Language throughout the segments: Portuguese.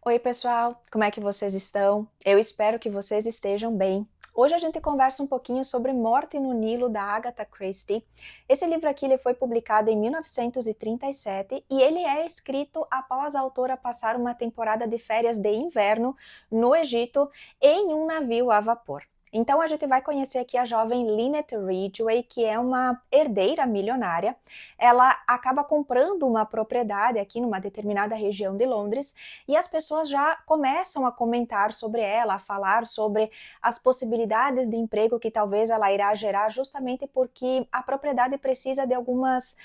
Oi, pessoal, como é que vocês estão? Eu espero que vocês estejam bem. Hoje a gente conversa um pouquinho sobre Morte no Nilo, da Agatha Christie. Esse livro aqui ele foi publicado em 1937 e ele é escrito após a autora passar uma temporada de férias de inverno no Egito em um navio a vapor. Então a gente vai conhecer aqui a jovem Lynette Ridgway, que é uma herdeira milionária. Ela acaba comprando uma propriedade aqui numa determinada região de Londres e as pessoas já começam a comentar sobre ela, a falar sobre as possibilidades de emprego que talvez ela irá gerar, justamente porque a propriedade precisa de algumas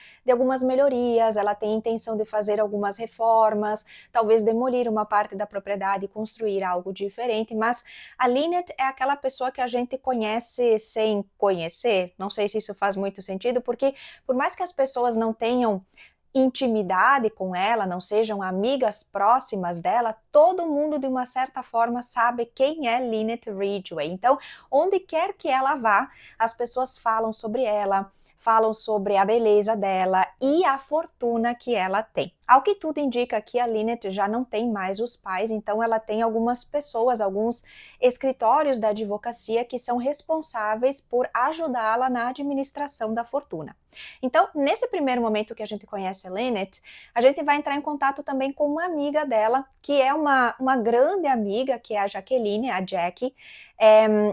melhorias, ela tem intenção de fazer algumas reformas, talvez demolir uma parte da propriedade e construir algo diferente, mas a Lynette é aquela pessoa que a gente conhece sem conhecer, não sei se isso faz muito sentido, porque por mais que as pessoas não tenham intimidade com ela, não sejam amigas próximas dela, todo mundo de uma certa forma sabe quem é Lynette Ridgway. Então, onde quer que ela vá, as pessoas falam sobre ela, falam sobre a beleza dela e a fortuna que ela tem. Ao que tudo indica que a Lynette já não tem mais os pais, então ela tem algumas pessoas, alguns escritórios da advocacia que são responsáveis por ajudá-la na administração da fortuna. Então, nesse primeiro momento que a gente conhece a Lynette, a gente vai entrar em contato também com uma amiga dela, que é uma grande amiga, que é a Jaqueline, a Jackie.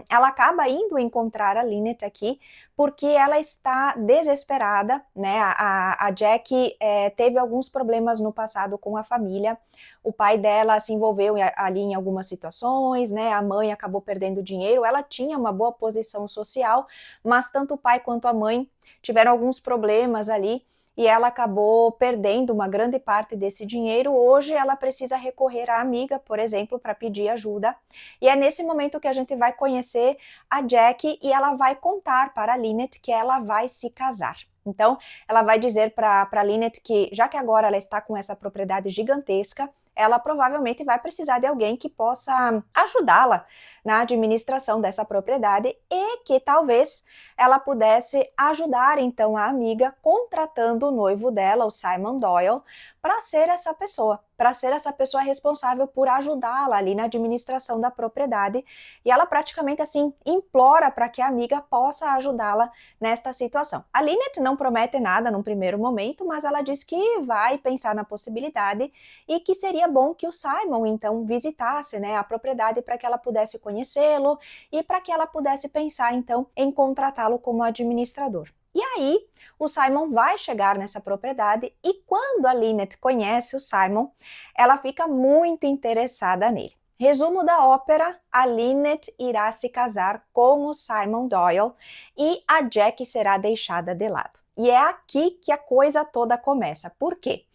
Ela acaba indo encontrar a Lynette aqui, porque ela está desesperada, né? A Jackie teve alguns problemas no passado com a família. O pai dela se envolveu ali em algumas situações, né? A mãe acabou perdendo dinheiro. Ela tinha uma boa posição social, mas tanto o pai quanto a mãe tiveram alguns problemas ali e ela acabou perdendo uma grande parte desse dinheiro. Hoje ela precisa recorrer à amiga, por exemplo, para pedir ajuda. E é nesse momento que a gente vai conhecer a Jackie e ela vai contar para a Lynette que ela vai se casar. Então, ela vai dizer para a Lynette que, já que agora ela está com essa propriedade gigantesca, ela provavelmente vai precisar de alguém que possa ajudá-la na administração dessa propriedade e que talvez ela pudesse ajudar então a amiga contratando o noivo dela, o Simon Doyle, para ser essa pessoa responsável por ajudá-la ali na administração da propriedade. E ela praticamente assim implora para que a amiga possa ajudá-la nesta situação. A Lynette não promete nada num primeiro momento, mas ela diz que vai pensar na possibilidade e que seria bom que o Simon então visitasse, né, a propriedade para que ela pudesse conhecê-lo e para que ela pudesse pensar então em contratá-lo como administrador. E aí, o Simon vai chegar nessa propriedade e quando a Lynette conhece o Simon, ela fica muito interessada nele. Resumo da ópera: a Lynette irá se casar com o Simon Doyle e a Jackie será deixada de lado. E é aqui que a coisa toda começa. Por quê?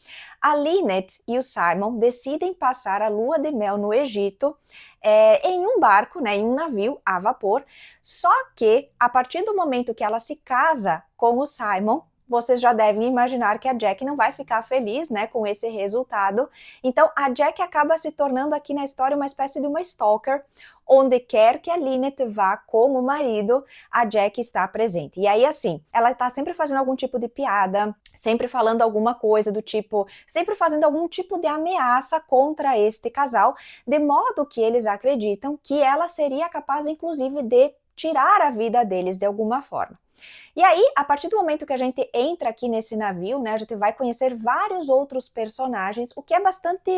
A Lynette e o Simon decidem passar a lua de mel no Egito em um barco, né, em um navio a vapor, só que a partir do momento que ela se casa com o Simon, vocês já devem imaginar que a Jack não vai ficar feliz, né, com esse resultado. Então a Jack acaba se tornando aqui na história uma espécie de uma stalker, onde quer que a Lynette vá com o marido, a Jack está presente. E aí assim, ela está sempre fazendo algum tipo de piada, sempre falando alguma coisa do tipo, sempre fazendo algum tipo de ameaça contra este casal, de modo que eles acreditam que ela seria capaz, inclusive, de tirar a vida deles de alguma forma. E aí, a partir do momento que a gente entra aqui nesse navio, né, a gente vai conhecer vários outros personagens, o que é bastante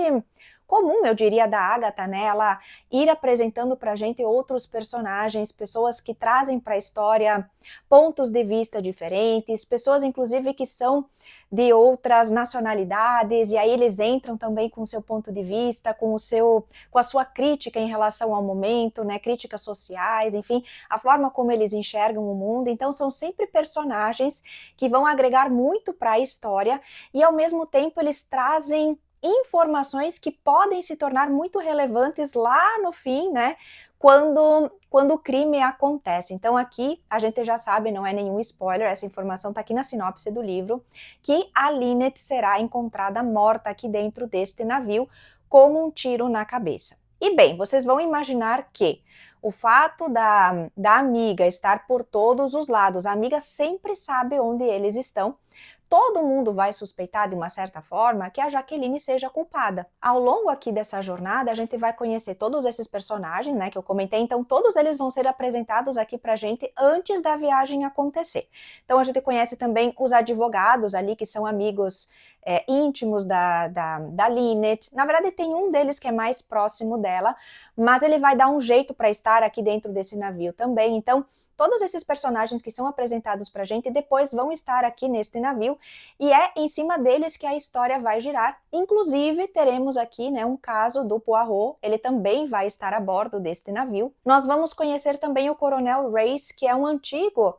comum, eu diria, da Agatha, né, ela ir apresentando pra gente outros personagens, pessoas que trazem para a história pontos de vista diferentes, pessoas, inclusive, que são de outras nacionalidades, e aí eles entram também com o seu ponto de vista, com a sua crítica em relação ao momento, né, críticas sociais, enfim, a forma como eles enxergam o mundo. Então são sempre personagens que vão agregar muito para a história e ao mesmo tempo eles trazem informações que podem se tornar muito relevantes lá no fim, né? Quando o crime acontece. Então aqui a gente já sabe, não é nenhum spoiler, essa informação está aqui na sinopse do livro, que a Lynette será encontrada morta aqui dentro deste navio com um tiro na cabeça. E bem, vocês vão imaginar que o fato da amiga estar por todos os lados, a amiga sempre sabe onde eles estão, todo mundo vai suspeitar de uma certa forma que a Jaqueline seja culpada. Ao longo aqui dessa jornada, a gente vai conhecer todos esses personagens, né, que eu comentei, então todos eles vão ser apresentados aqui pra gente antes da viagem acontecer. Então a gente conhece também os advogados ali, que são amigos íntimos da Lynette. Na verdade, tem um deles que é mais próximo dela, mas ele vai dar um jeito para estar aqui dentro desse navio também. Então, todos esses personagens que são apresentados pra gente depois vão estar aqui neste navio e é em cima deles que a história vai girar. Inclusive, teremos aqui, né, um caso do Poirot, ele também vai estar a bordo deste navio. Nós vamos conhecer também o Coronel Race, que é um antigo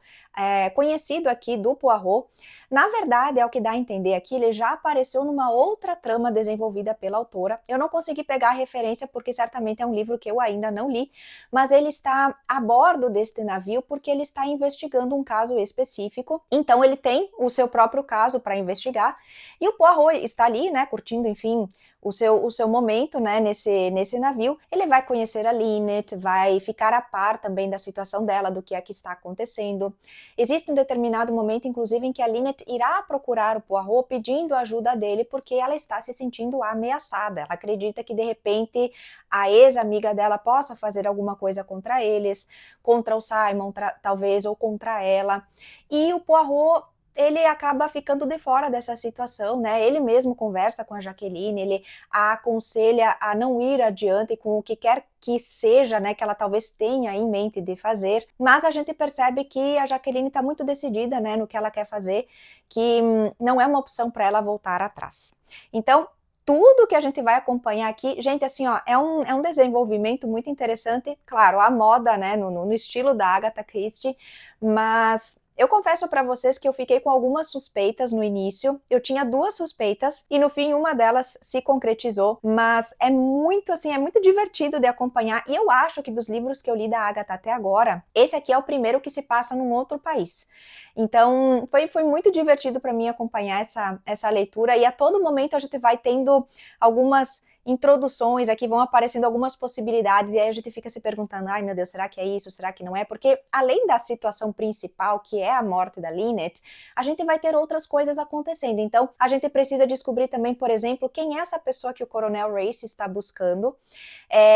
conhecido aqui do Poirot. Na verdade, é o que dá a entender aqui, ele já apareceu numa outra trama desenvolvida pela autora. Eu não consegui pegar a referência porque certamente é um livro que eu ainda não li, mas ele está a bordo deste navio porque ele está investigando um caso específico. Então ele tem o seu próprio caso para investigar e o Poirot está ali, né, curtindo, enfim, o seu momento, né, nesse navio. Ele vai conhecer a Lynette, vai ficar a par também da situação dela, do que é que está acontecendo. Existe um determinado momento, inclusive, em que a Lynette irá procurar o Poirot pedindo ajuda dele porque ela está se sentindo ameaçada. Ela acredita que, de repente, a ex-amiga dela possa fazer alguma coisa contra eles, contra o Simon, talvez, ou contra ela. E o Poirot, ele acaba ficando de fora dessa situação, né? Ele mesmo conversa com a Jaqueline, ele a aconselha a não ir adiante com o que quer que seja, né, que ela talvez tenha em mente de fazer, mas a gente percebe que a Jaqueline está muito decidida, né, no que ela quer fazer, que não é uma opção para ela voltar atrás. Então, tudo que a gente vai acompanhar aqui, gente, assim, ó, é um desenvolvimento muito interessante, claro, a moda, né, no estilo da Agatha Christie, mas eu confesso para vocês que eu fiquei com algumas suspeitas no início. Eu tinha duas suspeitas e no fim uma delas se concretizou, mas é muito assim, é muito divertido de acompanhar e eu acho que dos livros que eu li da Agatha até agora, esse aqui é o primeiro que se passa num outro país. Então, foi muito divertido para mim acompanhar essa leitura e a todo momento a gente vai tendo algumas introduções, aqui vão aparecendo algumas possibilidades e aí a gente fica se perguntando, ai meu Deus, será que é isso, será que não é? Porque além da situação principal, que é a morte da Lynette, a gente vai ter outras coisas acontecendo, então a gente precisa descobrir também, por exemplo, quem é essa pessoa que o Coronel Race está buscando.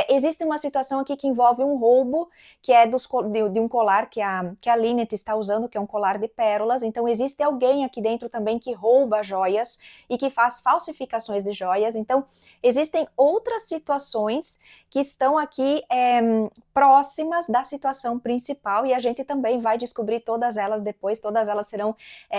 Existe uma situação aqui que envolve um roubo, que é de um colar que a Lynette está usando, que é um colar de pérolas, então existe alguém aqui dentro também que rouba joias e que faz falsificações de joias, então existem outras situações que estão aqui próximas da situação principal e a gente também vai descobrir todas elas depois, todas elas serão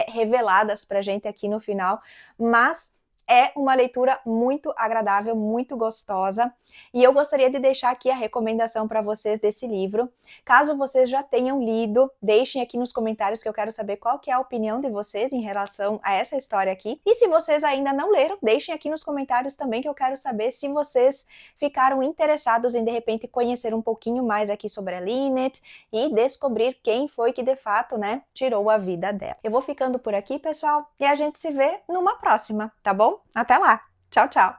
reveladas pra gente aqui no final, mas é uma leitura muito agradável, muito gostosa, e eu gostaria de deixar aqui a recomendação para vocês desse livro. Caso vocês já tenham lido, deixem aqui nos comentários que eu quero saber qual que é a opinião de vocês em relação a essa história aqui. E se vocês ainda não leram, deixem aqui nos comentários também que eu quero saber se vocês ficaram interessados em, de repente, conhecer um pouquinho mais aqui sobre a Lynette e descobrir quem foi que, de fato, né, tirou a vida dela. Eu vou ficando por aqui, pessoal, e a gente se vê numa próxima, tá bom? Até lá! Tchau, tchau!